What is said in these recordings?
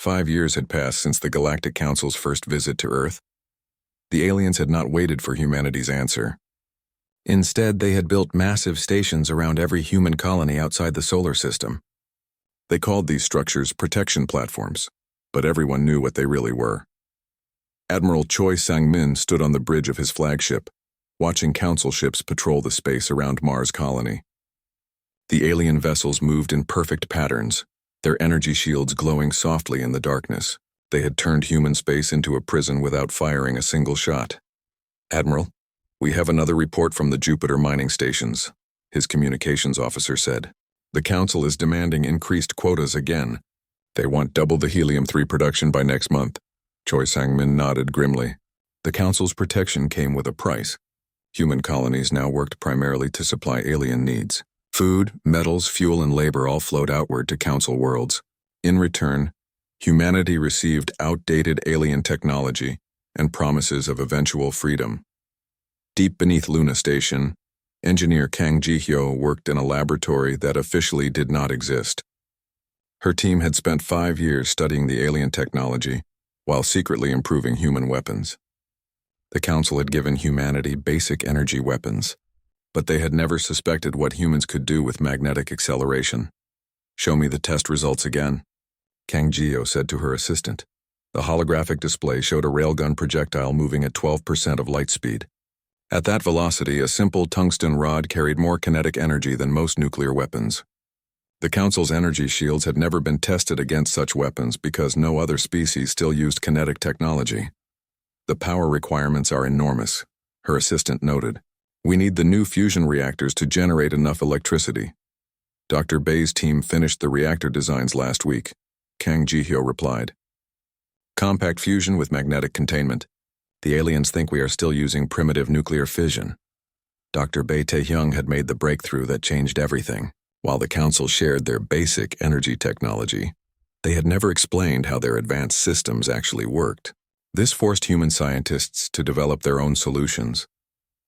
5 years had passed since the Galactic Council's first visit to Earth. The aliens had not waited for humanity's answer. Instead, they had built massive stations around every human colony outside the solar system. They called these structures protection platforms, but everyone knew what they really were. Admiral Choi Sang-min stood on the bridge of his flagship, watching council ships patrol the space around Mars colony. The alien vessels moved in perfect patterns, their energy shields glowing softly in the darkness. They had turned human space into a prison without firing a single shot. "Admiral, we have another report from the Jupiter mining stations," his communications officer said. "The Council is demanding increased quotas again. They want double the helium-3 production by next month." Choi Sang-min nodded grimly. The Council's protection came with a price. Human colonies now worked primarily to supply alien needs. Food, metals, fuel, and labor all flowed outward to Council worlds. In return, humanity received outdated alien technology and promises of eventual freedom. Deep beneath Luna Station, engineer Kang Ji-hyo worked in a laboratory that officially did not exist. Her team had spent 5 years studying the alien technology while secretly improving human weapons. The Council had given humanity basic energy weapons, but they had never suspected what humans could do with magnetic acceleration. "Show me the test results again," Kang Ji-hyo said to her assistant. The holographic display showed a railgun projectile moving at 12% of light speed. At that velocity, a simple tungsten rod carried more kinetic energy than most nuclear weapons. The Council's energy shields had never been tested against such weapons because no other species still used kinetic technology. "The power requirements are enormous," her assistant noted. "We need the new fusion reactors to generate enough electricity." Dr. Bay's team finished the reactor designs last week, Kang Ji-hyo replied. "Compact fusion with magnetic containment. The aliens think we are still using primitive nuclear fission." Dr. Bay Tae-hyung had made the breakthrough that changed everything. While the Council shared their basic energy technology, they had never explained how their advanced systems actually worked. This forced human scientists to develop their own solutions,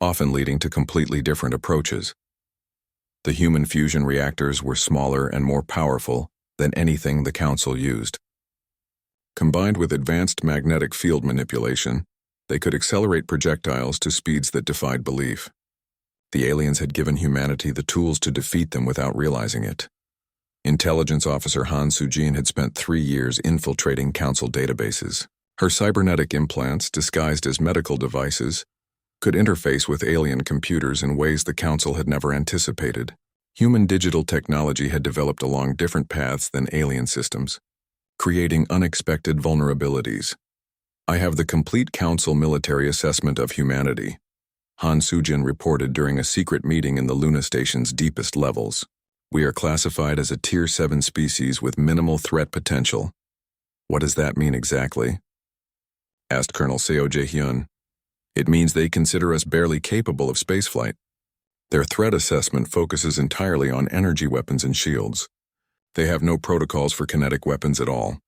often leading to completely different approaches. The human fusion reactors were smaller and more powerful than anything the Council used. Combined with advanced magnetic field manipulation, they could accelerate projectiles to speeds that defied belief. The aliens had given humanity the tools to defeat them without realizing it. Intelligence Officer Han Soo-jin had spent 3 years infiltrating Council databases. Her cybernetic implants, disguised as medical devices, could interface with alien computers in ways the Council had never anticipated. Human digital technology had developed along different paths than alien systems, creating unexpected vulnerabilities. "I have the complete Council military assessment of humanity," Han Soo-jin reported during a secret meeting in the Luna Station's deepest levels. "We are classified as a Tier 7 species with minimal threat potential." "What does that mean exactly?" asked Colonel Seo Jae-hyun. "It means they consider us barely capable of spaceflight. Their threat assessment focuses entirely on energy weapons and shields. They have no protocols for kinetic weapons at all."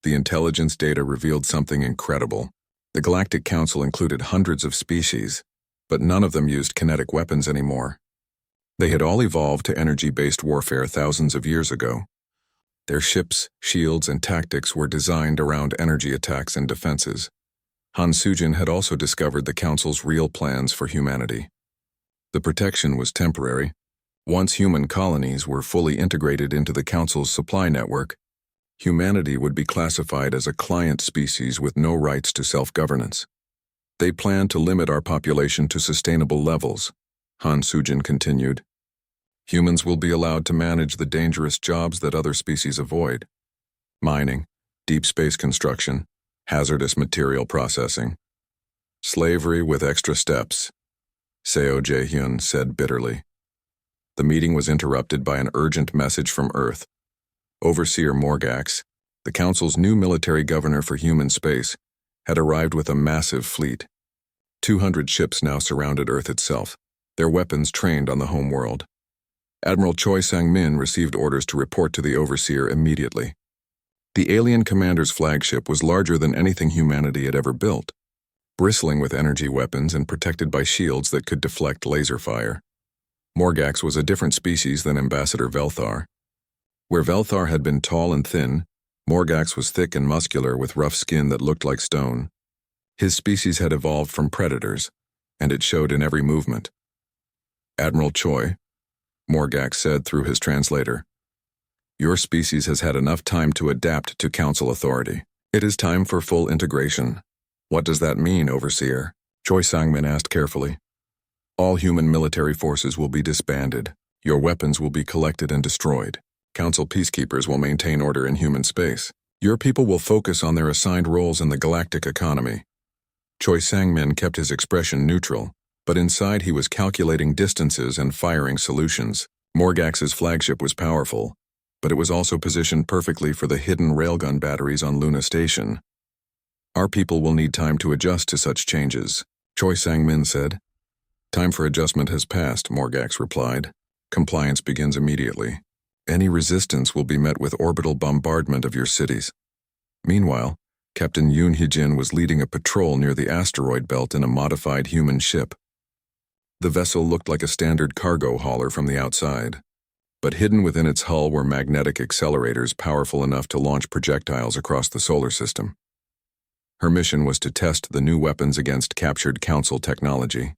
The intelligence data revealed something incredible. The Galactic Council included hundreds of species, but none of them used kinetic weapons anymore. They had all evolved to energy-based warfare thousands of years ago. Their ships, shields, and tactics were designed around energy attacks and defenses. Han Soo-jin had also discovered the Council's real plans for humanity. The protection was temporary. Once human colonies were fully integrated into the Council's supply network, humanity would be classified as a client species with no rights to self-governance. "They plan to limit our population to sustainable levels," Han Soo-jin continued. "Humans will be allowed to manage the dangerous jobs that other species avoid: mining, deep space construction, hazardous material processing. Slavery with extra steps," Seo Jae-hyun said bitterly. The meeting was interrupted by an urgent message from Earth. Overseer Morgax, the Council's new military governor for human space, had arrived with a massive fleet. 200 ships now surrounded Earth itself, their weapons trained on the home world. Admiral Choi Sang-min received orders to report to the Overseer immediately. The alien commander's flagship was larger than anything humanity had ever built, bristling with energy weapons and protected by shields that could deflect laser fire. Morgax was a different species than Ambassador Velthar. Where Velthar had been tall and thin, Morgax was thick and muscular with rough skin that looked like stone. His species had evolved from predators, and it showed in every movement. "Admiral Choi," Morgax said through his translator, "your species has had enough time to adapt to Council authority. It is time for full integration." "What does that mean, Overseer?" Choi Sang-min asked carefully. "All human military forces will be disbanded. Your weapons will be collected and destroyed. Council peacekeepers will maintain order in human space. Your people will focus on their assigned roles in the galactic economy." Choi Sang-min kept his expression neutral, but inside he was calculating distances and firing solutions. Morgax's flagship was powerful, but it was also positioned perfectly for the hidden railgun batteries on Luna Station. "Our people will need time to adjust to such changes," Choi Sang-min said. "Time for adjustment has passed," Morgax replied. "Compliance begins immediately. Any resistance will be met with orbital bombardment of your cities." Meanwhile, Captain Yoon Hee-jin was leading a patrol near the asteroid belt in a modified human ship. The vessel looked like a standard cargo hauler from the outside, but hidden within its hull were magnetic accelerators powerful enough to launch projectiles across the solar system. Her mission was to test the new weapons against captured Council technology.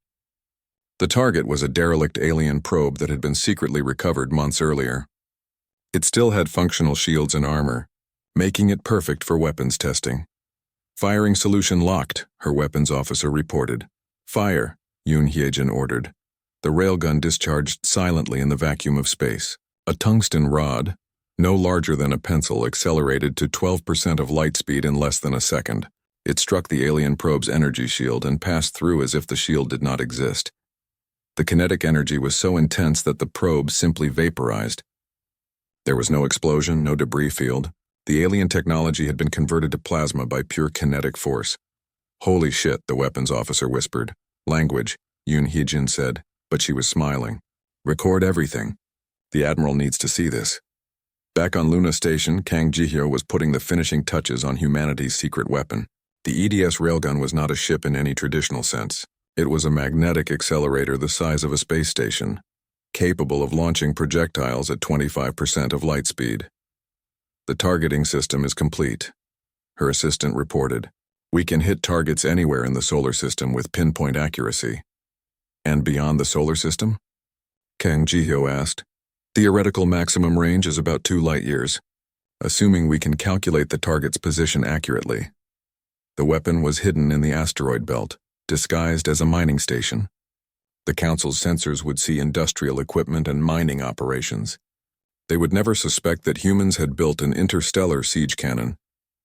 The target was a derelict alien probe that had been secretly recovered months earlier. It still had functional shields and armor, making it perfect for weapons testing. "Firing solution locked," her weapons officer reported. "Fire," Yoon Hye-jin ordered. The railgun discharged silently in the vacuum of space. A tungsten rod, no larger than a pencil, accelerated to 12% of light speed in less than a second. It struck the alien probe's energy shield and passed through as if the shield did not exist. The kinetic energy was so intense that the probe simply vaporized. There was no explosion, no debris field. The alien technology had been converted to plasma by pure kinetic force. "Holy shit," the weapons officer whispered. "Language," Yoon Hee-jin said, but she was smiling. "Record everything. The Admiral needs to see this." Back on Luna Station, Kang Ji-hyo was putting the finishing touches on humanity's secret weapon. The EDS railgun was not a ship in any traditional sense. It was a magnetic accelerator the size of a space station, capable of launching projectiles at 25% of light speed. "The targeting system is complete," her assistant reported. "We can hit targets anywhere in the solar system with pinpoint accuracy." "And beyond the solar system?" Kang Ji-hyo asked. "Theoretical maximum range is about 2 light-years, assuming we can calculate the target's position accurately." The weapon was hidden in the asteroid belt, disguised as a mining station. The Council's sensors would see industrial equipment and mining operations. They would never suspect that humans had built an interstellar siege cannon.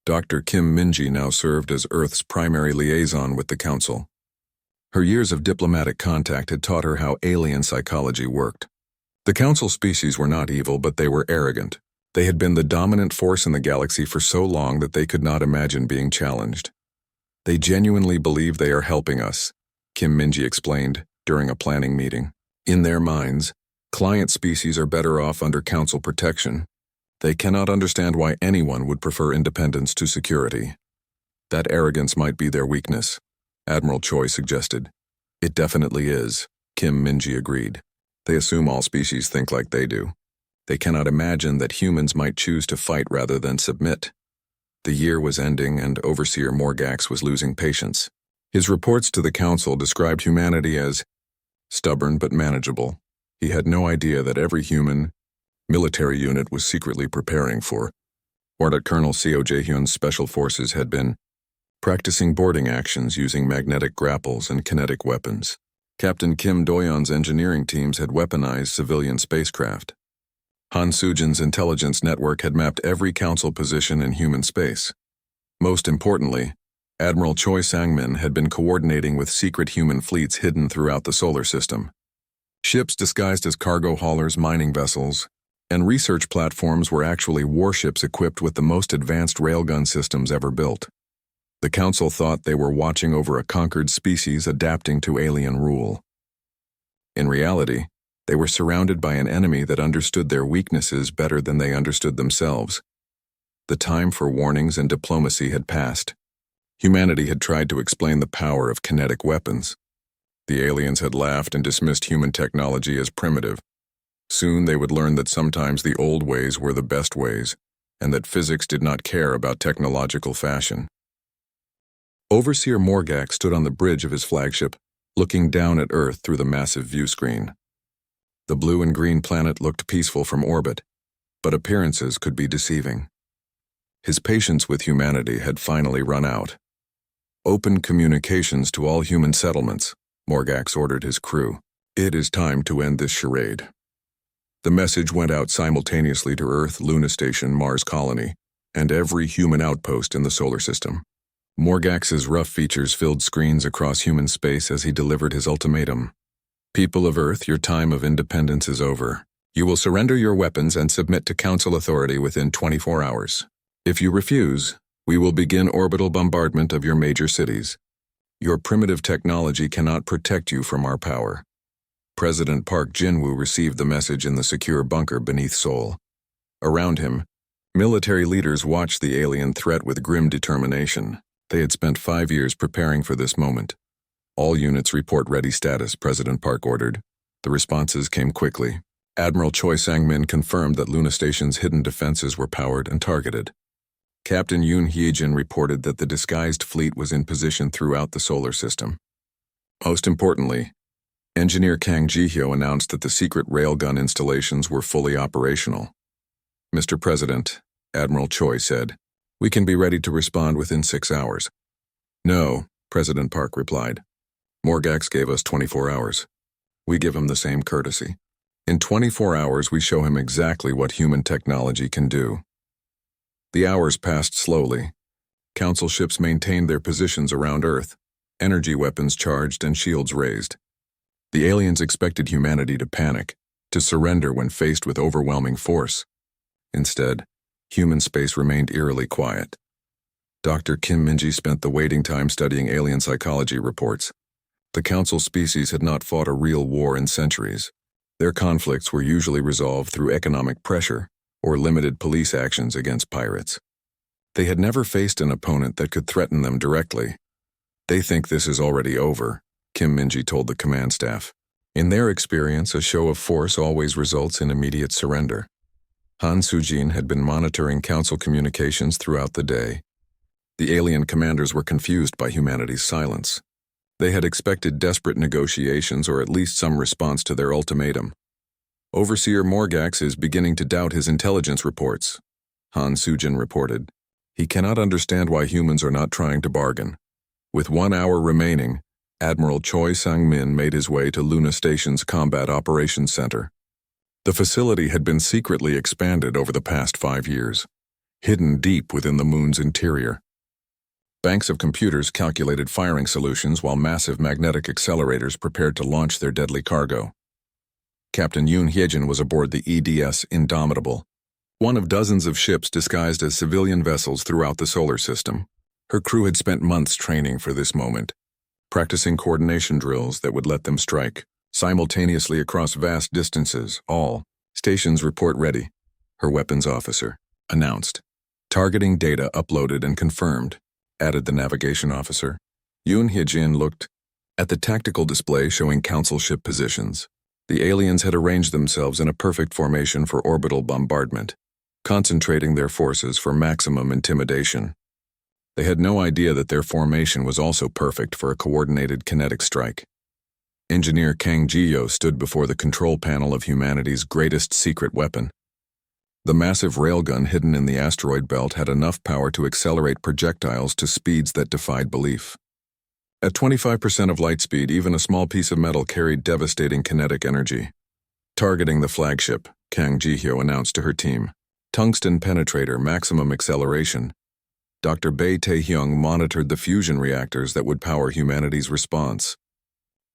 Dr. Kim Min-ji now served as Earth's primary liaison with the Council. Her years of diplomatic contact had taught her how alien psychology worked. The Council species were not evil, but they were arrogant. They had been the dominant force in the galaxy for so long that they could not imagine being challenged. "They genuinely believe they are helping us," Kim Min-ji explained during a planning meeting. "In their minds, client species are better off under Council protection. They cannot understand why anyone would prefer independence to security. That arrogance might be their weakness," Admiral Choi suggested. "It definitely is," Kim Min-ji agreed. "They assume all species think like they do. They cannot imagine that humans might choose to fight rather than submit." The year was ending and Overseer Morgax was losing patience. His reports to the Council described humanity as stubborn but manageable. He had no idea that every human military unit was secretly preparing for, or that Colonel Seo Jae-hyun's special forces had been practicing boarding actions using magnetic grapples and kinetic weapons. Captain Kim Do-yeon's engineering teams had weaponized civilian spacecraft. Han Soo-jin's intelligence network had mapped every Council position in human space. Most importantly, Admiral Choi Sang-min had been coordinating with secret human fleets hidden throughout the solar system. Ships disguised as cargo haulers, mining vessels, and research platforms were actually warships equipped with the most advanced railgun systems ever built. The Council thought they were watching over a conquered species adapting to alien rule. In reality, they were surrounded by an enemy that understood their weaknesses better than they understood themselves. The time for warnings and diplomacy had passed. Humanity had tried to explain the power of kinetic weapons. The aliens had laughed and dismissed human technology as primitive. Soon they would learn that sometimes the old ways were the best ways, and that physics did not care about technological fashion. Overseer Morgak stood on the bridge of his flagship, looking down at Earth through the massive view screen. The blue and green planet looked peaceful from orbit, but appearances could be deceiving. His patience with humanity had finally run out. "Open communications to all human settlements," Morgax ordered his crew. "It is time to end this charade." The message went out simultaneously to Earth, Luna Station, Mars Colony, and every human outpost in the solar system. Morgax's rough features filled screens across human space as he delivered his ultimatum. "People of Earth, your time of independence is over. You will surrender your weapons and submit to Council authority within 24 hours. If you refuse, we will begin orbital bombardment of your major cities. Your primitive technology cannot protect you from our power." President Park Jin-woo received the message in the secure bunker beneath Seoul. Around him, military leaders watched the alien threat with grim determination. They had spent 5 years preparing for this moment. "All units report ready status," President Park ordered. The responses came quickly. Admiral Choi Sang-min confirmed that Luna Station's hidden defenses were powered and targeted. Captain Yoon Hye-jin reported that the disguised fleet was in position throughout the solar system. Most importantly, Engineer Kang Ji-hyo announced that the secret railgun installations were fully operational. "Mr. President," Admiral Choi said, "we can be ready to respond within 6 hours." "No," President Park replied. "Morgax gave us 24 hours. We give him the same courtesy. In 24 hours, we show him exactly what human technology can do." The hours passed slowly. Council ships maintained their positions around Earth, energy weapons charged and shields raised. The aliens expected humanity to panic, to surrender when faced with overwhelming force. Instead, human space remained eerily quiet. Dr. Kim Min-ji spent the waiting time studying alien psychology reports. The Council species had not fought a real war in centuries. Their conflicts were usually resolved through economic pressure or limited police actions against pirates. They had never faced an opponent that could threaten them directly. "They think this is already over," Kim Min-ji told the command staff. "In their experience, a show of force always results in immediate surrender." Han Soo-jin had been monitoring Council communications throughout the day. The alien commanders were confused by humanity's silence. They had expected desperate negotiations or at least some response to their ultimatum. "Overseer Morgax is beginning to doubt his intelligence reports," Han Soo-jin reported. "He cannot understand why humans are not trying to bargain." With 1 hour remaining, Admiral Choi Sang-min made his way to Luna Station's Combat Operations Center. The facility had been secretly expanded over the past 5 years, hidden deep within the moon's interior. Banks of computers calculated firing solutions while massive magnetic accelerators prepared to launch their deadly cargo. Captain Yoon Hye-jin was aboard the EDS Indomitable, one of dozens of ships disguised as civilian vessels throughout the solar system. Her crew had spent months training for this moment, practicing coordination drills that would let them strike simultaneously across vast distances. "All stations report ready," her weapons officer announced. "Targeting data uploaded and confirmed," added the navigation officer. Yoon Hye-jin looked at the tactical display showing Council ship positions. The aliens had arranged themselves in a perfect formation for orbital bombardment, concentrating their forces for maximum intimidation. They had no idea that their formation was also perfect for a coordinated kinetic strike. Engineer Kang Ji-hyo stood before the control panel of humanity's greatest secret weapon. The massive railgun hidden in the asteroid belt had enough power to accelerate projectiles to speeds that defied belief. At 25% of light speed, even a small piece of metal carried devastating kinetic energy. "Targeting the flagship," Kang Ji-hyo announced to her team. "Tungsten penetrator, maximum acceleration." Dr. Bae Tae-hyung monitored the fusion reactors that would power humanity's response.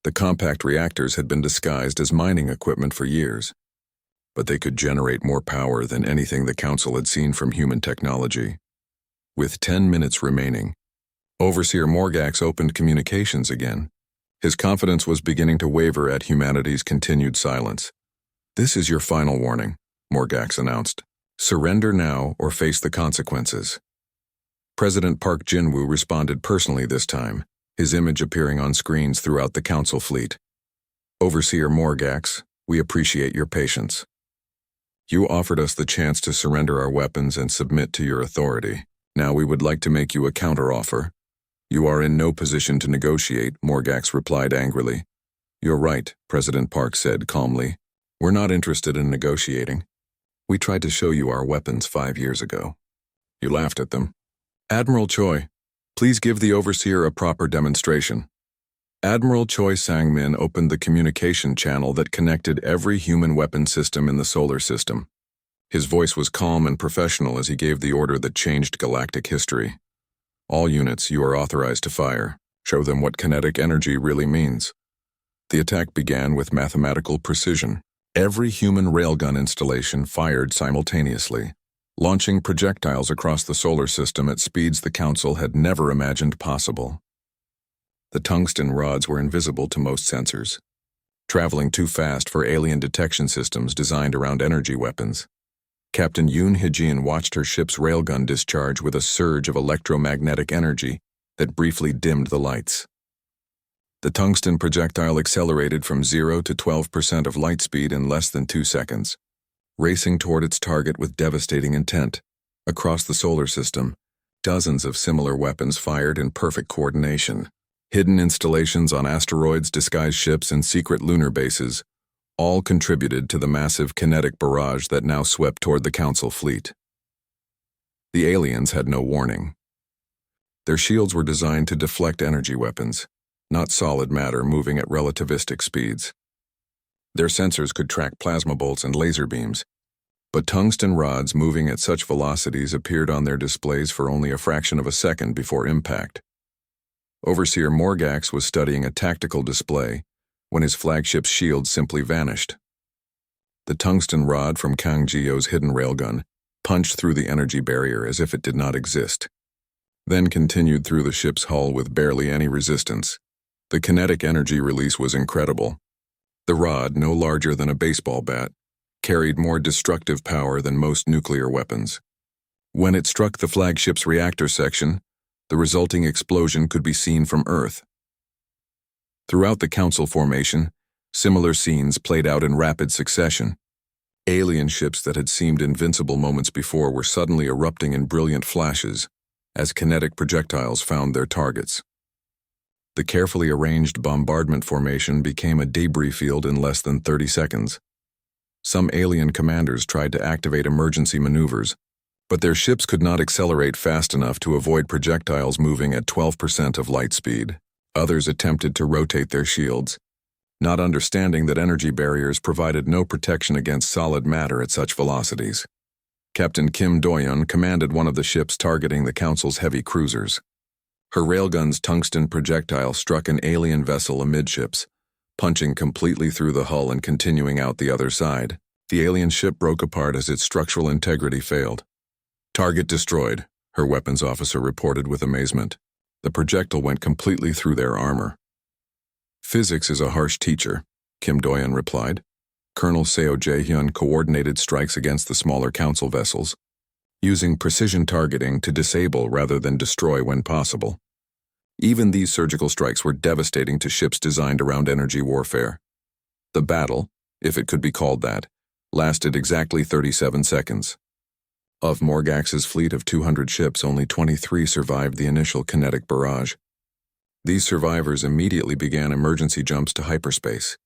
The compact reactors had been disguised as mining equipment for years, but they could generate more power than anything the Council had seen from human technology. With 10 minutes remaining, Overseer Morgax opened communications again. His confidence was beginning to waver at humanity's continued silence. "This is your final warning," Morgax announced. "Surrender now or face the consequences." President Park Jin-woo responded personally this time, his image appearing on screens throughout the Council fleet. "Overseer Morgax, we appreciate your patience." You offered us the chance to surrender our weapons and submit to your authority. Now we would like to make you a counteroffer. You are in no position to negotiate, Morgax replied angrily. You're right, President Park said calmly. We're not interested in negotiating. We tried to show you our weapons 5 years ago. You laughed at them. Admiral Choi, please give the Overseer a proper demonstration. Admiral Choi Sang-min opened the communication channel that connected every human weapon system in the solar system. His voice was calm and professional as he gave the order that changed galactic history. All units, you are authorized to fire. Show them what kinetic energy really means. The attack began with mathematical precision. Every human railgun installation fired simultaneously, launching projectiles across the solar system at speeds the Council had never imagined possible. The tungsten rods were invisible to most sensors, traveling too fast for alien detection systems designed around energy weapons. Captain Yoon Hee-jin watched her ship's railgun discharge with a surge of electromagnetic energy that briefly dimmed the lights. The tungsten projectile accelerated from 0 to 12% of light speed in less than 2 seconds, racing toward its target with devastating intent. Across the solar system, dozens of similar weapons fired in perfect coordination. Hidden installations on asteroids, disguised ships, and secret lunar bases all contributed to the massive kinetic barrage that now swept toward the Council fleet. The aliens had no warning. Their shields were designed to deflect energy weapons, not solid matter moving at relativistic speeds. Their sensors could track plasma bolts and laser beams, but tungsten rods moving at such velocities appeared on their displays for only a fraction of a second before impact. Overseer Morgax was studying a tactical display when his flagship's shield simply vanished. The tungsten rod from Kang Ji-yo's hidden railgun punched through the energy barrier as if it did not exist, then continued through the ship's hull with barely any resistance. The kinetic energy release was incredible. The rod, no larger than a baseball bat, carried more destructive power than most nuclear weapons. When it struck the flagship's reactor section, the resulting explosion could be seen from Earth. Throughout the Council formation, similar scenes played out in rapid succession. Alien ships that had seemed invincible moments before were suddenly erupting in brilliant flashes as kinetic projectiles found their targets. The carefully arranged bombardment formation became a debris field in less than 30 seconds. Some alien commanders tried to activate emergency maneuvers, but their ships could not accelerate fast enough to avoid projectiles moving at 12% of light speed. Others attempted to rotate their shields, not understanding that energy barriers provided no protection against solid matter at such velocities. Captain Kim Do-yeon commanded one of the ships targeting the Council's heavy cruisers. Her railgun's tungsten projectile struck an alien vessel amidships, punching completely through the hull and continuing out the other side. The alien ship broke apart as its structural integrity failed. Target destroyed, her weapons officer reported with amazement. The projectile went completely through their armor. Physics is a harsh teacher, Kim Do-yeon replied. Colonel Seo Jae-hyun coordinated strikes against the smaller Council vessels, using precision targeting to disable rather than destroy when possible. Even these surgical strikes were devastating to ships designed around energy warfare. The battle, if it could be called that, lasted exactly 37 seconds. Of Morgax's fleet of 200 ships, only 23 survived the initial kinetic barrage. These survivors immediately began emergency jumps to hyperspace,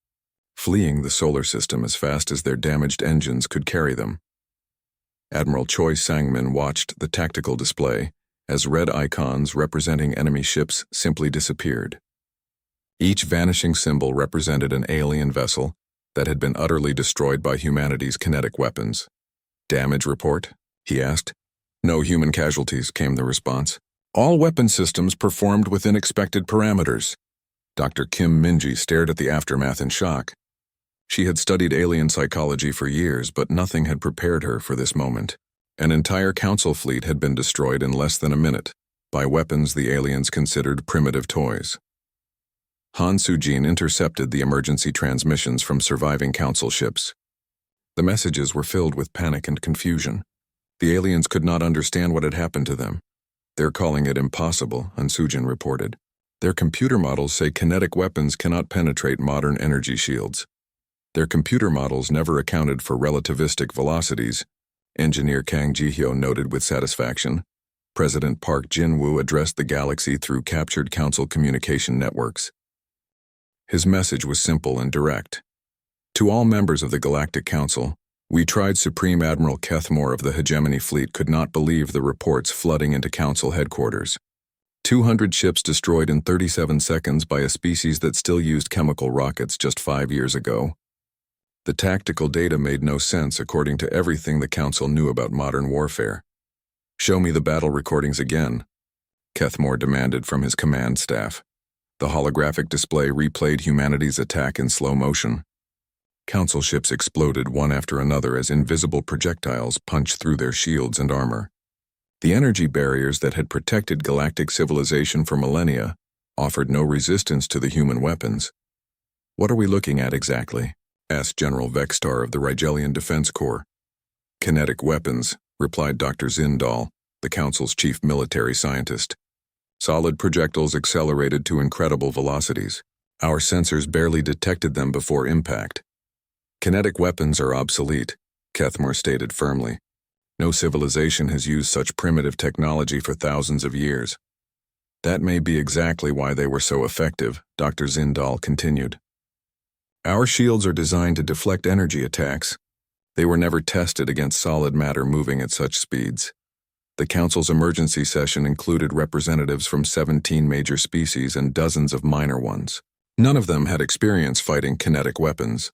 fleeing the solar system as fast as their damaged engines could carry them. Admiral Choi Sang-min watched the tactical display as red icons representing enemy ships simply disappeared. Each vanishing symbol represented an alien vessel that had been utterly destroyed by humanity's kinetic weapons. Damage report? He asked. No human casualties, came the response. All weapon systems performed within expected parameters. Dr. Kim Min-ji stared at the aftermath in shock. She had studied alien psychology for years, but nothing had prepared her for this moment. An entire Council fleet had been destroyed in less than a minute by weapons the aliens considered primitive toys. Han Soo-jin intercepted the emergency transmissions from surviving Council ships. The messages were filled with panic and confusion. The aliens could not understand what had happened to them. They're calling it impossible, Han Soo-jin reported. Their computer models say kinetic weapons cannot penetrate modern energy shields. Their computer models never accounted for relativistic velocities, engineer Kang Ji-hyo noted with satisfaction. President Park Jin-woo addressed the galaxy through captured council communication networks. His message was simple and direct. To all members of the Galactic Council, we tried. Supreme Admiral Kethmore of the Hegemony Fleet could not believe the reports flooding into Council headquarters. 200 ships destroyed in 37 seconds by a species that still used chemical rockets just 5 years ago. The tactical data made no sense according to everything the Council knew about modern warfare. "Show me the battle recordings again," Kethmore demanded from his command staff. The holographic display replayed humanity's attack in slow motion. Council ships exploded one after another as invisible projectiles punched through their shields and armor. The energy barriers that had protected galactic civilization for millennia offered no resistance to the human weapons. "What are we looking at exactly?" asked General Vextar of the Rigelian Defense Corps. "Kinetic weapons," replied Dr. Zindal, the Council's chief military scientist. "Solid projectiles accelerated to incredible velocities. Our sensors barely detected them before impact." "Kinetic weapons are obsolete," Kethmore stated firmly. "No civilization has used such primitive technology for thousands of years." "That may be exactly why they were so effective," Dr. Zindal continued. "Our shields are designed to deflect energy attacks. They were never tested against solid matter moving at such speeds." The Council's emergency session included representatives from 17 major species and dozens of minor ones. None of them had experience fighting kinetic weapons.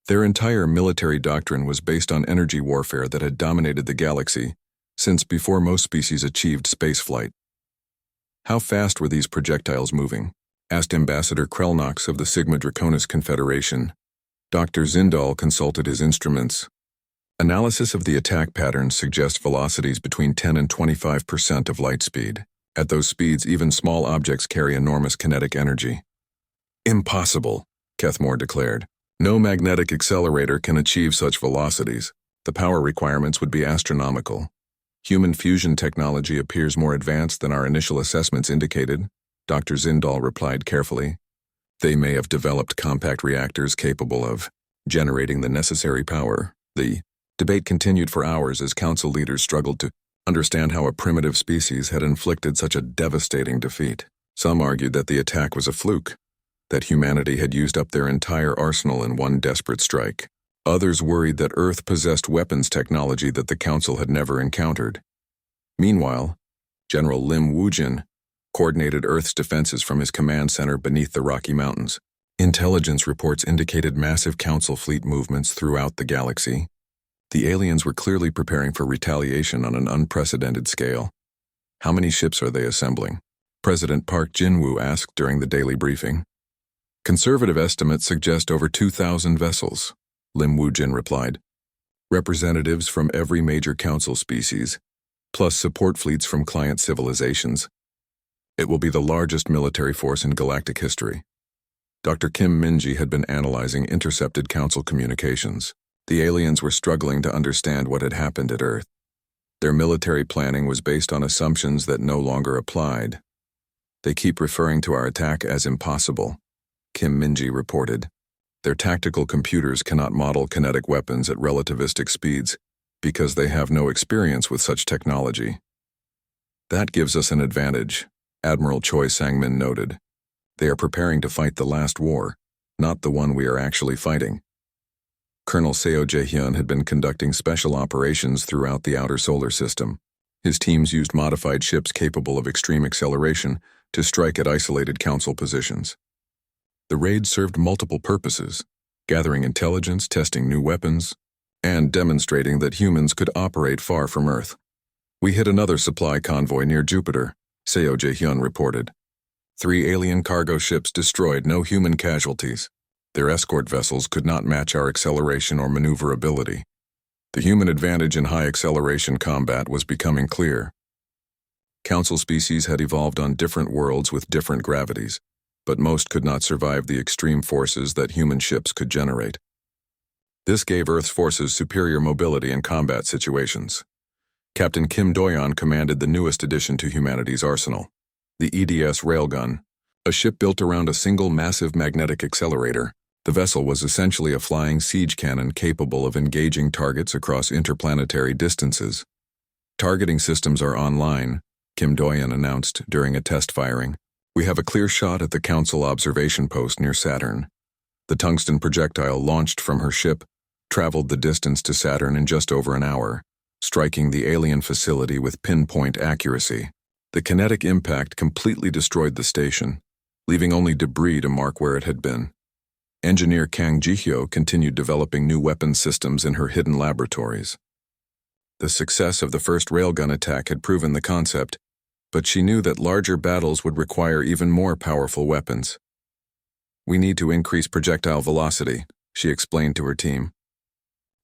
Their entire military doctrine was based on energy warfare that had dominated the galaxy since before most species achieved spaceflight. "How fast were these projectiles moving?" asked Ambassador Krelnox of the Sigma Draconis Confederation. Dr. Zindal consulted his instruments. "Analysis of the attack patterns suggests velocities between 10 and 25% of light speed. At those speeds, even small objects carry enormous kinetic energy." "Impossible," Kethmore declared. "No magnetic accelerator can achieve such velocities. The power requirements would be astronomical. Human fusion technology appears more advanced than our initial assessments indicated," Dr. Zindal replied carefully. "They may have developed compact reactors capable of generating the necessary power." The debate continued for hours as council leaders struggled to understand how a primitive species had inflicted such a devastating defeat. Some argued that the attack was a fluke, that humanity had used up their entire arsenal in one desperate strike. Others worried that Earth possessed weapons technology that the Council had never encountered. Meanwhile, General Lim Woojin coordinated Earth's defenses from his command center beneath the Rocky Mountains. Intelligence reports indicated massive Council fleet movements throughout the galaxy. The aliens were clearly preparing for retaliation on an unprecedented scale. "How many ships are they assembling?" President Park Jin-woo asked during the daily briefing. "Conservative estimates suggest over 2,000 vessels," Lim Woojin replied. "Representatives from every major council species, plus support fleets from client civilizations. It will be the largest military force in galactic history." Dr. Kim Minji had been analyzing intercepted council communications. The aliens were struggling to understand what had happened at Earth. Their military planning was based on assumptions that no longer applied. "They keep referring to our attack as impossible," Kim Minji reported. "Their tactical computers cannot model kinetic weapons at relativistic speeds because they have no experience with such technology." "That gives us an advantage," Admiral Choi Sang-min noted. "They are preparing to fight the last war, not the one we are actually fighting." Colonel Seo Jae-hyun had been conducting special operations throughout the outer solar system. His teams used modified ships capable of extreme acceleration to strike at isolated council positions. The raid served multiple purposes: gathering intelligence, testing new weapons, and demonstrating that humans could operate far from Earth. "We hit another supply convoy near Jupiter," Seo Jae-hyun reported. 3 alien cargo ships destroyed, no human casualties. Their escort vessels could not match our acceleration or maneuverability. The human advantage in high acceleration combat was becoming clear. Council species had evolved on different worlds with different gravities, but most could not survive the extreme forces that human ships could generate. This gave Earth's forces superior mobility in combat situations. Captain Kim Doyon commanded the newest addition to humanity's arsenal, the EDS Railgun, a ship built around a single massive magnetic accelerator. The vessel was essentially a flying siege cannon capable of engaging targets across interplanetary distances. "Targeting systems are online," Kim Doyen announced during a test firing. "We have a clear shot at the Council observation post near Saturn." The tungsten projectile launched from her ship traveled the distance to Saturn in just over an hour, striking the alien facility with pinpoint accuracy. The kinetic impact completely destroyed the station, leaving only debris to mark where it had been. Engineer Kang Jihyo continued developing new weapon systems in her hidden laboratories. The success of the first railgun attack had proven the concept, but she knew that larger battles would require even more powerful weapons. "We need to increase projectile velocity," she explained to her team.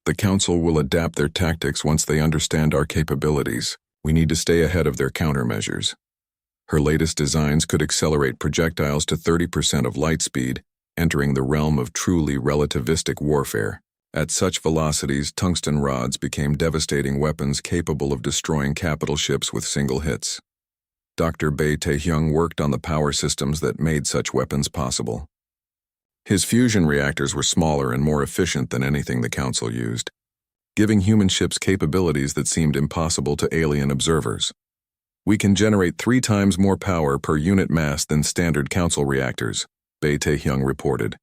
"The Council will adapt their tactics once they understand our capabilities. We need to stay ahead of their countermeasures." Her latest designs could accelerate projectiles to 30% of light speed, entering the realm of truly relativistic warfare. At such velocities, tungsten rods became devastating weapons capable of destroying capital ships with single hits. Dr. Bae Taehyung worked on the power systems that made such weapons possible. His fusion reactors were smaller and more efficient than anything the Council used, giving human ships capabilities that seemed impossible to alien observers. "We can generate 3 times more power per unit mass than standard Council reactors," Bae Taehyung reported.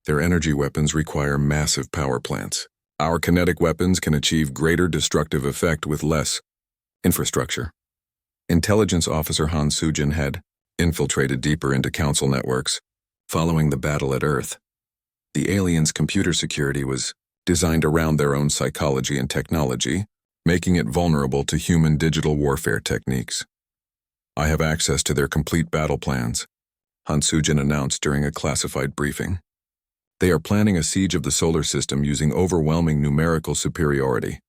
"Their energy weapons require massive power plants. Our kinetic weapons can achieve greater destructive effect with less infrastructure." Intelligence Officer Han Sujin had infiltrated deeper into Council networks following the battle at Earth. The aliens' computer security was designed around their own psychology and technology, making it vulnerable to human digital warfare techniques. "I have access to their complete battle plans," Han Sujin announced during a classified briefing. "They are planning a siege of the solar system using overwhelming numerical superiority.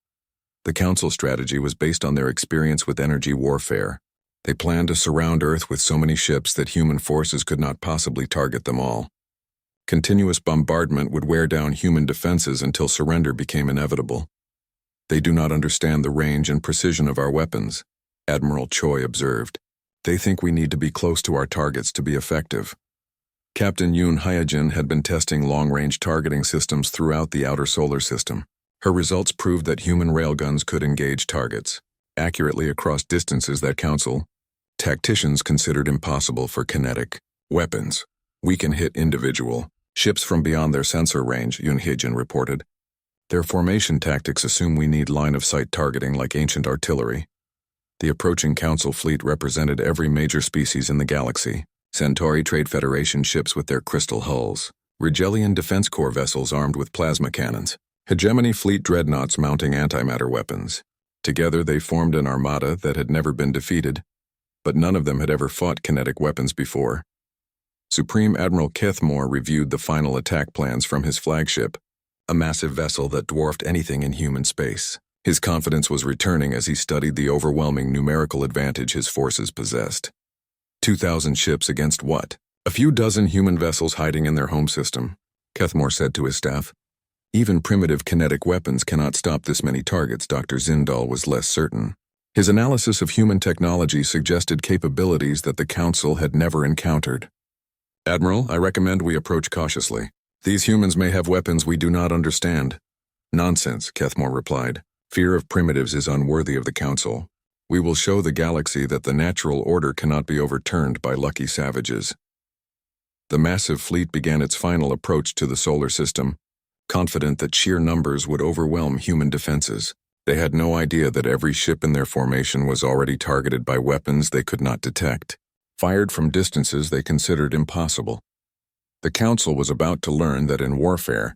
The Council strategy was based on their experience with energy warfare. They planned to surround Earth with so many ships that human forces could not possibly target them all. Continuous bombardment would wear down human defenses until surrender became inevitable. They do not understand the range and precision of our weapons," Admiral Choi observed. "They think we need to be close to our targets to be effective." Captain Yoon Hyojin had been testing long-range targeting systems throughout the outer solar system. Her results proved that human railguns could engage targets accurately across distances that Council tacticians considered impossible for kinetic weapons. "We can hit individual ships from beyond their sensor range," Yoon Hyojin reported. "Their formation tactics assume we need line-of-sight targeting like ancient artillery." The approaching Council fleet represented every major species in the galaxy: Centauri Trade Federation ships with their crystal hulls, Rigelian Defense Corps vessels armed with plasma cannons, Hegemony Fleet dreadnoughts mounting antimatter weapons. Together they formed an armada that had never been defeated, but none of them had ever fought kinetic weapons before. Supreme Admiral Kethmore reviewed the final attack plans from his flagship, a massive vessel that dwarfed anything in human space. His confidence was returning as he studied the overwhelming numerical advantage his forces possessed. 2,000 ships against what? A few dozen human vessels hiding in their home system, Kethmore said to his staff. Even primitive kinetic weapons cannot stop this many targets. Dr. Zindal was less certain. His analysis of human technology suggested capabilities that the Council had never encountered. "Admiral, I recommend we approach cautiously. These humans may have weapons we do not understand." "Nonsense," Kethmore replied. "Fear of primitives is unworthy of the Council. We will show the galaxy that the natural order cannot be overturned by lucky savages." The massive fleet began its final approach to the solar system, confident that sheer numbers would overwhelm human defenses. They had no idea that every ship in their formation was already targeted by weapons they could not detect, fired from distances they considered impossible. The Council was about to learn that in warfare,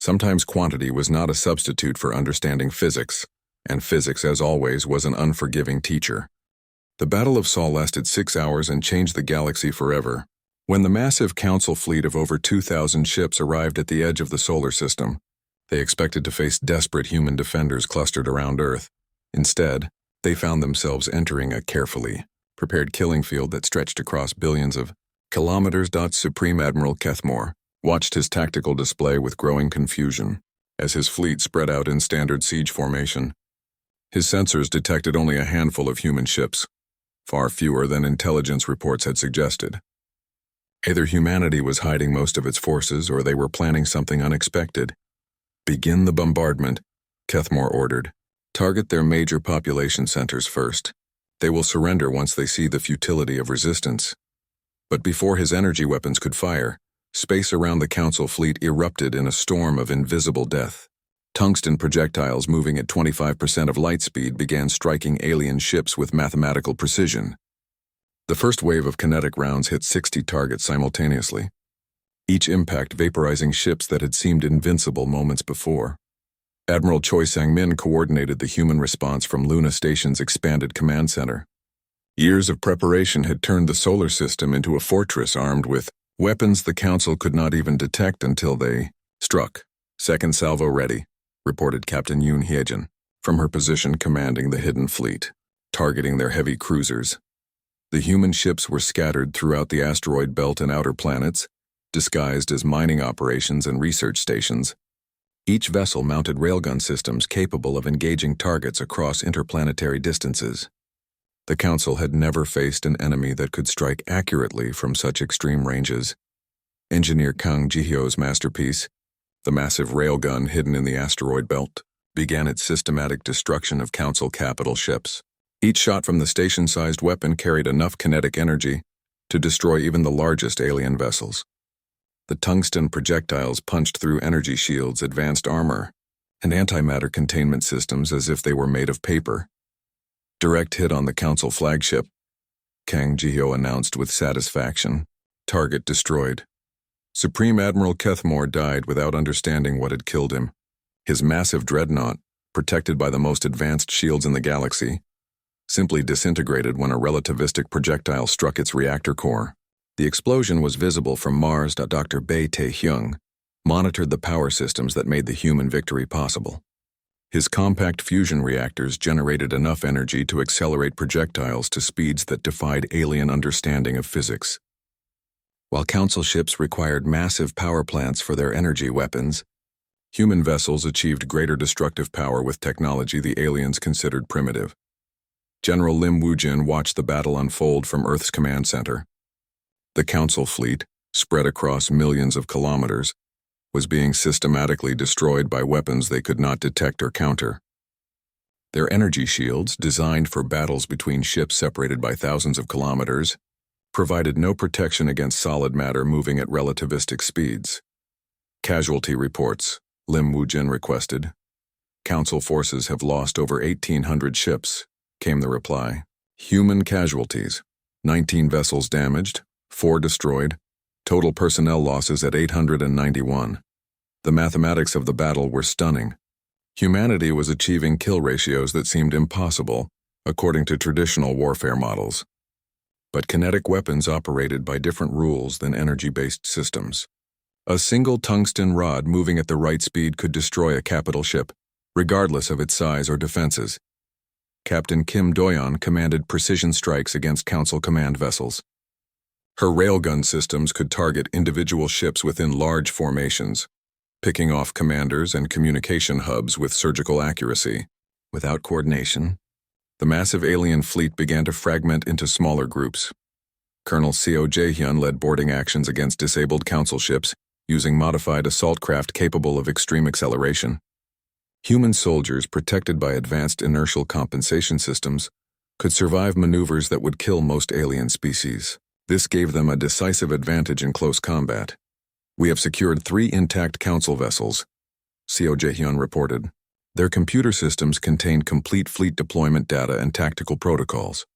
sometimes quantity was not a substitute for understanding physics, and physics, as always, was an unforgiving teacher. The Battle of Sol lasted 6 hours and changed the galaxy forever. When the massive Council fleet of over 2,000 ships arrived at the edge of the solar system, they expected to face desperate human defenders clustered around Earth. Instead, they found themselves entering a carefully prepared killing field that stretched across billions of kilometers. Supreme Admiral Kethmore watched his tactical display with growing confusion as his fleet spread out in standard siege formation. His sensors detected only a handful of human ships, far fewer than intelligence reports had suggested. Either humanity was hiding most of its forces or they were planning something unexpected. "Begin the bombardment," Kethmore ordered. "Target their major population centers first. They will surrender once they see the futility of resistance." But before his energy weapons could fire, space around the Council fleet erupted in a storm of invisible death. Tungsten projectiles moving at 25% of light speed began striking alien ships with mathematical precision. The first wave of kinetic rounds hit 60 targets simultaneously, each impact vaporizing ships that had seemed invincible moments before. Admiral Choi Sang-min coordinated the human response from Luna Station's expanded command center. Years of preparation had turned the solar system into a fortress armed with weapons the Council could not even detect until they struck. "Second salvo ready," reported Captain Yoon Hyejin from her position commanding the hidden fleet, targeting their heavy cruisers. The human ships were scattered throughout the asteroid belt and outer planets, disguised as mining operations and research stations. Each vessel mounted railgun systems capable of engaging targets across interplanetary distances. The Council had never faced an enemy that could strike accurately from such extreme ranges. Engineer Kang Ji-hyo's masterpiece, the massive railgun hidden in the asteroid belt, began its systematic destruction of Council capital ships. Each shot from the station-sized weapon carried enough kinetic energy to destroy even the largest alien vessels. The tungsten projectiles punched through energy shields, advanced armor, and antimatter containment systems as if they were made of paper. "Direct hit on the Council flagship," Kang Ji-hyo announced with satisfaction. "Target destroyed." Supreme Admiral Kethmore died without understanding what had killed him. His massive dreadnought, protected by the most advanced shields in the galaxy, simply disintegrated when a relativistic projectile struck its reactor core. The explosion was visible from Mars. Dr. Bae Tae-hyung monitored the power systems that made the human victory possible. His compact fusion reactors generated enough energy to accelerate projectiles to speeds that defied alien understanding of physics. While Council ships required massive power plants for their energy weapons, human vessels achieved greater destructive power with technology the aliens considered primitive. General Lim Woo-jin watched the battle unfold from Earth's command center. The Council fleet, spread across millions of kilometers, was being systematically destroyed by weapons they could not detect or counter. Their energy shields, designed for battles between ships separated by thousands of kilometers, provided no protection against solid matter moving at relativistic speeds. "Casualty reports," Lim Woo-jin requested. "Council forces have lost over 1,800 ships," came the reply. "Human casualties, 19 vessels damaged, 4 destroyed, total personnel losses at 891. The mathematics of the battle were stunning. Humanity was achieving kill ratios that seemed impossible, according to traditional warfare models. But kinetic weapons operated by different rules than energy-based systems. A single tungsten rod moving at the right speed could destroy a capital ship, regardless of its size or defenses. Captain Kim Doyon commanded precision strikes against Council command vessels. Her railgun systems could target individual ships within large formations, picking off commanders and communication hubs with surgical accuracy. Without coordination, the massive alien fleet began to fragment into smaller groups. Colonel Seo Jae-hyun led boarding actions against disabled Council ships using modified assault craft capable of extreme acceleration. Human soldiers protected by advanced inertial compensation systems could survive maneuvers that would kill most alien species. This gave them a decisive advantage in close combat. "We have secured 3 intact Council vessels," Seo Jae-hyun reported. Their computer systems contained complete fleet deployment data and tactical protocols.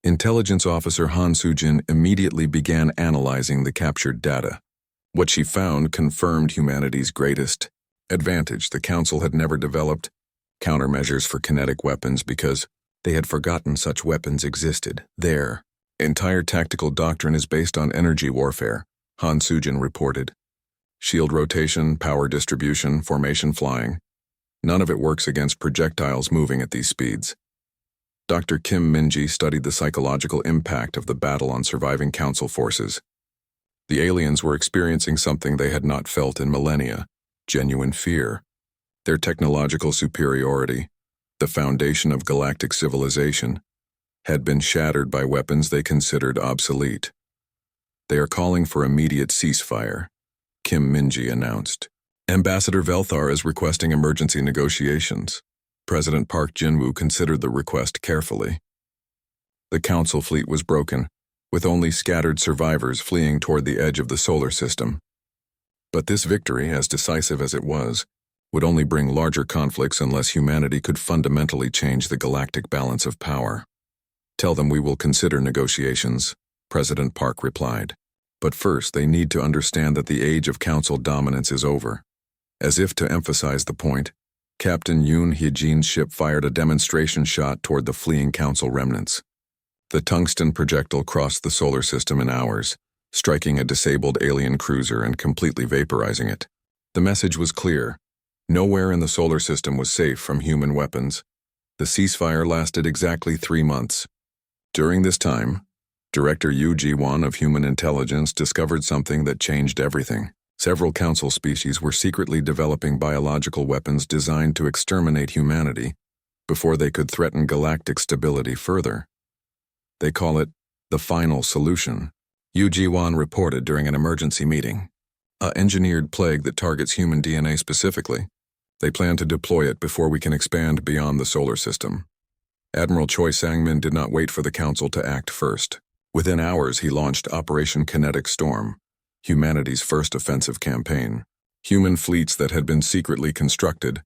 Intelligence Officer Han Soo-jin immediately began analyzing the captured data. What she found confirmed humanity's greatest advantage. The Council had never developed countermeasures for kinetic weapons because they had forgotten such weapons existed. Their entire tactical doctrine is based on energy warfare, Han Soo-jin reported. Shield rotation, power distribution, formation flying. None of it works against projectiles moving at these speeds. Dr. Kim Min-ji studied the psychological impact of the battle on surviving Council forces. The aliens were experiencing something they had not felt in millennia: genuine fear. Their technological superiority, the foundation of galactic civilization, had been shattered by weapons they considered obsolete. They are calling for immediate ceasefire, Kim Min-ji announced. Ambassador Velthar is requesting emergency negotiations. President Park Jin-woo considered the request carefully. The council fleet was broken, with only scattered survivors fleeing toward the edge of the solar system. But this victory, as decisive as it was, would only bring larger conflicts unless humanity could fundamentally change the galactic balance of power. Tell them we will consider negotiations, President Park replied. But first they need to understand that the age of council dominance is over. As if to emphasize the point, Captain Yoon Hye-jin's ship fired a demonstration shot toward the fleeing council remnants. The tungsten projectile crossed the solar system in hours, striking a disabled alien cruiser and completely vaporizing it. The message was clear. Nowhere in the solar system was safe from human weapons. The ceasefire lasted exactly 3 months. During this time, Director Yu Ji-won of Human Intelligence discovered something that changed everything. Several council species were secretly developing biological weapons designed to exterminate humanity before they could threaten galactic stability further. They call it the final solution, Yu Ji-won reported during an emergency meeting. A engineered plague that targets human DNA specifically. They plan to deploy it before we can expand beyond the solar system. Admiral Choi Sang-min did not wait for the council to act first. Within hours, he launched Operation Kinetic Storm, humanity's first offensive campaign. Human fleets that had been secretly constructed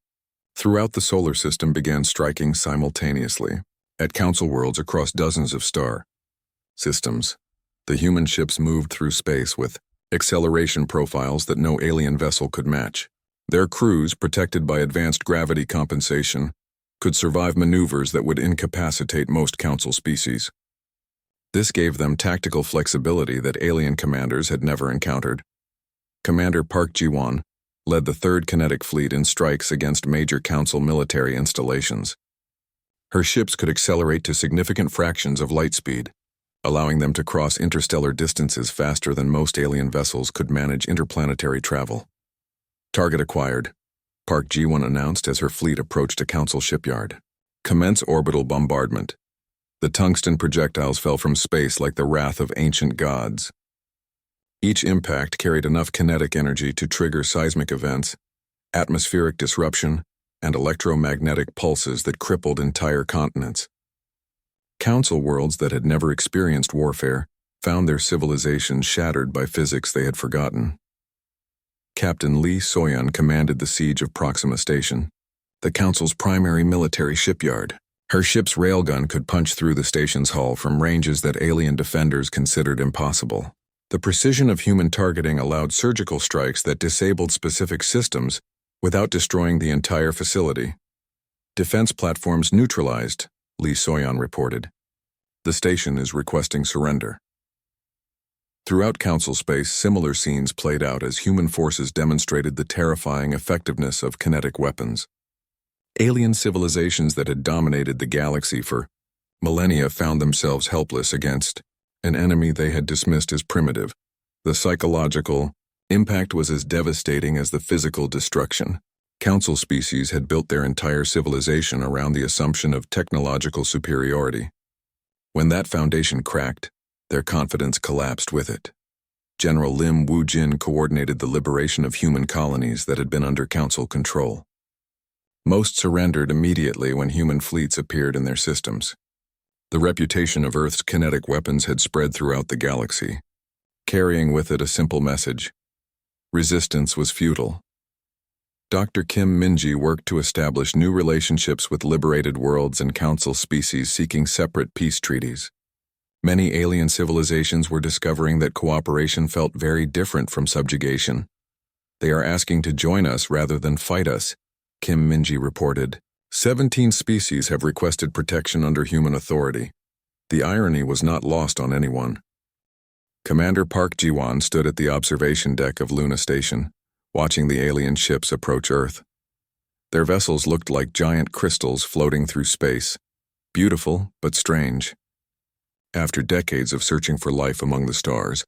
throughout the solar system began striking simultaneously at council worlds across dozens of star systems. The human ships moved through space with acceleration profiles that no alien vessel could match. Their crews, protected by advanced gravity compensation, could survive maneuvers that would incapacitate most council species. This gave them tactical flexibility that alien commanders had never encountered. Commander Park Ji-won led the 3rd Kinetic Fleet in strikes against major council military installations. Her ships could accelerate to significant fractions of light speed, allowing them to cross interstellar distances faster than most alien vessels could manage interplanetary travel. Target acquired, Park Ji-won announced as her fleet approached a council shipyard. Commence orbital bombardment. The tungsten projectiles fell from space like the wrath of ancient gods. Each impact carried enough kinetic energy to trigger seismic events, atmospheric disruption, and electromagnetic pulses that crippled entire continents. Council worlds that had never experienced warfare found their civilizations shattered by physics they had forgotten. Captain Lee Soyeon commanded the siege of Proxima Station, the Council's primary military shipyard. Her ship's railgun could punch through the station's hull from ranges that alien defenders considered impossible. The precision of human targeting allowed surgical strikes that disabled specific systems without destroying the entire facility. Defense platforms neutralized, Lee Soyeon reported. The station is requesting surrender. Throughout Council space, similar scenes played out as human forces demonstrated the terrifying effectiveness of kinetic weapons. Alien civilizations that had dominated the galaxy for millennia found themselves helpless against an enemy they had dismissed as primitive. The psychological impact was as devastating as the physical destruction. Council species had built their entire civilization around the assumption of technological superiority. When that foundation cracked, their confidence collapsed with it. General Lim Woo-jin coordinated the liberation of human colonies that had been under Council control. Most surrendered immediately when human fleets appeared in their systems. The reputation of Earth's kinetic weapons had spread throughout the galaxy, carrying with it a simple message: resistance was futile. Dr. Kim Min-ji worked to establish new relationships with liberated worlds and Council species seeking separate peace treaties. Many alien civilizations were discovering that cooperation felt very different from subjugation. They are asking to join us rather than fight us, Kim Min-ji reported. 17 species have requested protection under human authority. The irony was not lost on anyone. Commander Park Ji-won stood at the observation deck of Luna Station, watching the alien ships approach Earth. Their vessels looked like giant crystals floating through space, beautiful but strange. After decades of searching for life among the stars,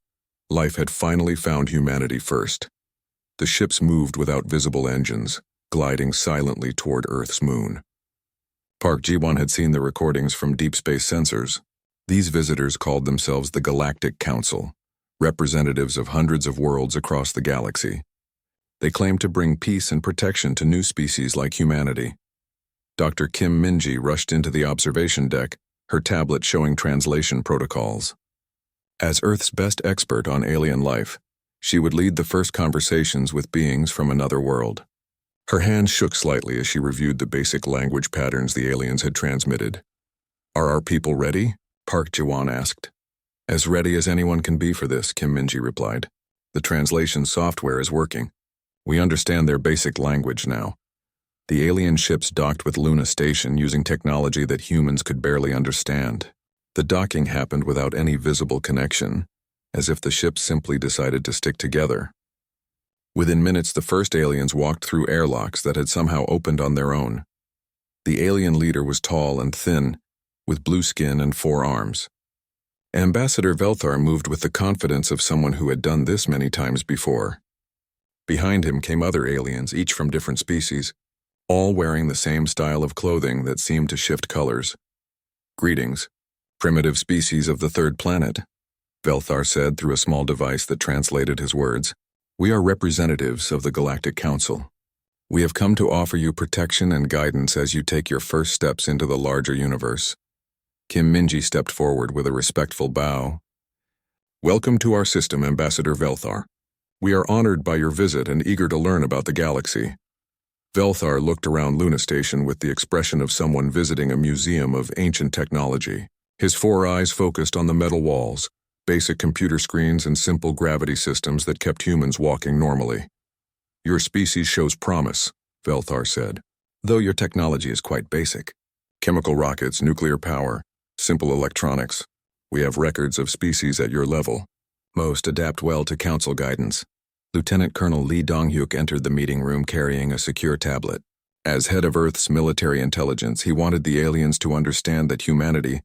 life had finally found humanity first. The ships moved without visible engines, gliding silently toward Earth's moon. Park Ji-won had seen the recordings from deep space sensors. These visitors called themselves the Galactic Council, representatives of hundreds of worlds across the galaxy. They claimed to bring peace and protection to new species like humanity. Dr. Kim Minji rushed into the observation deck, her tablet showing translation protocols. As Earth's best expert on alien life, she would lead the first conversations with beings from another world. Her hands shook slightly as she reviewed the basic language patterns the aliens had transmitted. "Are our people ready?" Park Jawan asked. "As ready as anyone can be for this," Kim Minji replied. "The translation software is working. We understand their basic language now." The alien ships docked with Luna Station using technology that humans could barely understand. The docking happened without any visible connection, as if the ships simply decided to stick together. Within minutes, the first aliens walked through airlocks that had somehow opened on their own. The alien leader was tall and thin, with blue skin and 4 arms. Ambassador Velthar moved with the confidence of someone who had done this many times before. Behind him came other aliens, each from different species, all wearing the same style of clothing that seemed to shift colors. "Greetings, primitive species of the third planet," Velthar said through a small device that translated his words. "We are representatives of the Galactic Council. We have come to offer you protection and guidance as you take your first steps into the larger universe." Kim Minji stepped forward with a respectful bow. "Welcome to our system, Ambassador Velthar. We are honored by your visit and eager to learn about the galaxy." Velthar looked around Luna Station with the expression of someone visiting a museum of ancient technology. His 4 eyes focused on the metal walls, basic computer screens and simple gravity systems that kept humans walking normally. "Your species shows promise," Velthar said, "though your technology is quite basic. Chemical rockets, nuclear power, simple electronics. We have records of species at your level. Most adapt well to council guidance." Lieutenant Colonel Lee Donghyuk entered the meeting room carrying a secure tablet. As head of Earth's military intelligence, he wanted the aliens to understand that humanity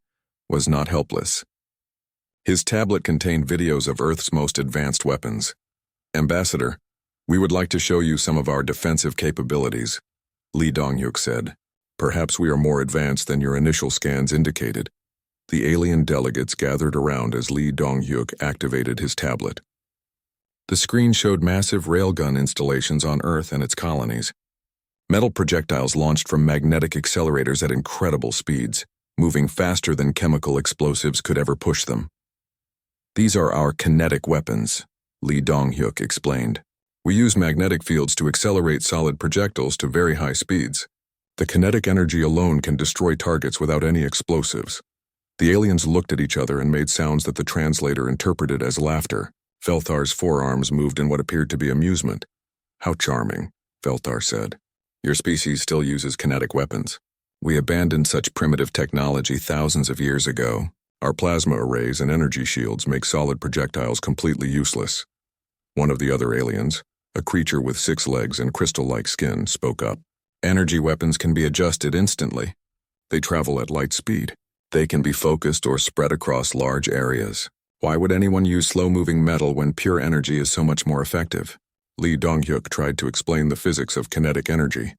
was not helpless. His tablet contained videos of Earth's most advanced weapons. "Ambassador, we would like to show you some of our defensive capabilities," Lee Donghyuk said. "Perhaps we are more advanced than your initial scans indicated." The alien delegates gathered around as Lee Donghyuk activated his tablet. The screen showed massive railgun installations on Earth and its colonies. Metal projectiles launched from magnetic accelerators at incredible speeds, moving faster than chemical explosives could ever push them. "These are our kinetic weapons," Lee Donghyuk explained. "We use magnetic fields to accelerate solid projectiles to very high speeds. The kinetic energy alone can destroy targets without any explosives." The aliens looked at each other and made sounds that the translator interpreted as laughter. Velthar's forearms moved in what appeared to be amusement. "How charming," Velthar said. "Your species still uses kinetic weapons. We abandoned such primitive technology thousands of years ago. Our plasma arrays and energy shields make solid projectiles completely useless." One of the other aliens, a creature with 6 legs and crystal-like skin, spoke up. "Energy weapons can be adjusted instantly. They travel at light speed. They can be focused or spread across large areas. Why would anyone use slow-moving metal when pure energy is so much more effective?" Lee Donghyuk tried to explain the physics of kinetic energy.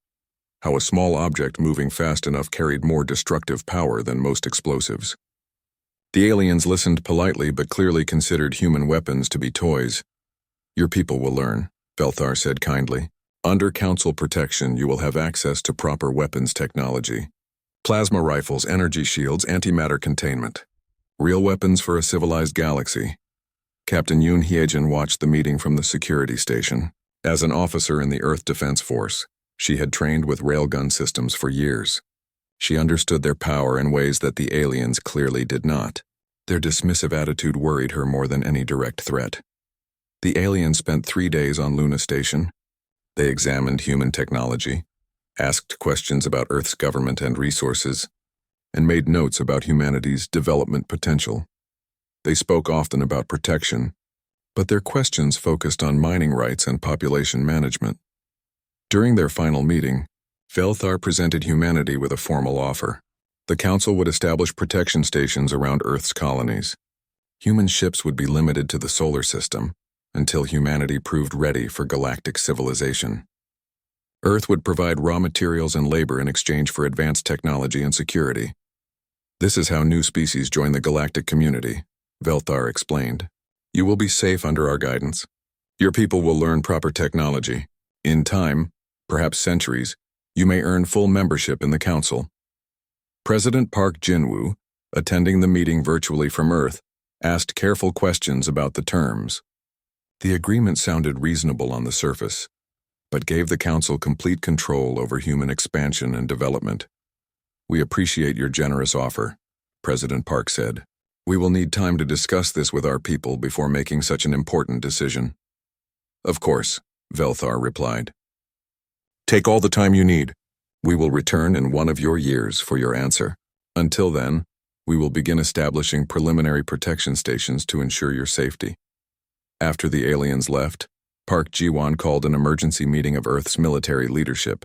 How a small object moving fast enough carried more destructive power than most explosives. The aliens listened politely but clearly considered human weapons to be toys. "Your people will learn," Velthar said kindly. "Under council protection, you will have access to proper weapons technology. Plasma rifles, energy shields, antimatter containment. Real weapons for a civilized galaxy." Captain Yoon Hyejin watched the meeting from the security station. As an officer in the Earth Defense Force, she had trained with railgun systems for years. She understood their power in ways that the aliens clearly did not. Their dismissive attitude worried her more than any direct threat. The aliens spent 3 days on Luna Station. They examined human technology, asked questions about Earth's government and resources, and made notes about humanity's development potential. They spoke often about protection, but their questions focused on mining rights and population management. During their final meeting, Velthar presented humanity with a formal offer. The Council would establish protection stations around Earth's colonies. Human ships would be limited to the solar system until humanity proved ready for galactic civilization. Earth would provide raw materials and labor in exchange for advanced technology and security. "This is how new species join the galactic community," Velthar explained. You will be safe under our guidance. Your people will learn proper technology. In time, perhaps centuries, you may earn full membership in the council. President Park Jin-woo, attending the meeting virtually from Earth, asked careful questions about the terms. The agreement sounded reasonable on the surface, but gave the council complete control over human expansion and development. We appreciate your generous offer, President Park said. We will need time to discuss this with our people before making such an important decision. Of course, Velthar replied. Take all the time you need. We will return in 1 of your years for your answer. Until then, we will begin establishing preliminary protection stations to ensure your safety. After the aliens left, Park Ji-won called an emergency meeting of Earth's military leadership.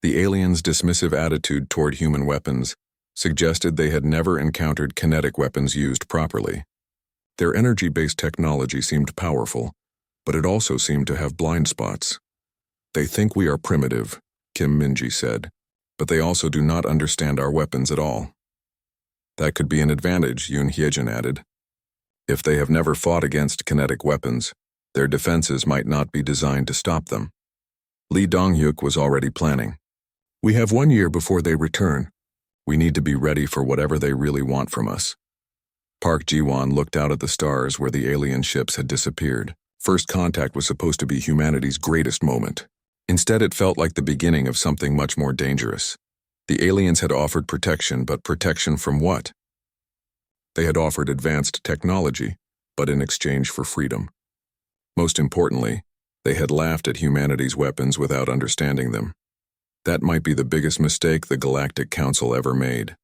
The aliens' dismissive attitude toward human weapons suggested they had never encountered kinetic weapons used properly. Their energy-based technology seemed powerful, but it also seemed to have blind spots. They think we are primitive, Kim Min-ji said, but they also do not understand our weapons at all. That could be an advantage, Yoon Hyejin added. If they have never fought against kinetic weapons, their defenses might not be designed to stop them. Lee Dong-hyuk was already planning. We have 1 year before they return. We need to be ready for whatever they really want from us. Park Ji-won looked out at the stars where the alien ships had disappeared. First contact was supposed to be humanity's greatest moment. Instead, it felt like the beginning of something much more dangerous. The aliens had offered protection, but protection from what? They had offered advanced technology, but in exchange for freedom. Most importantly, they had laughed at humanity's weapons without understanding them. That might be the biggest mistake the Galactic Council ever made.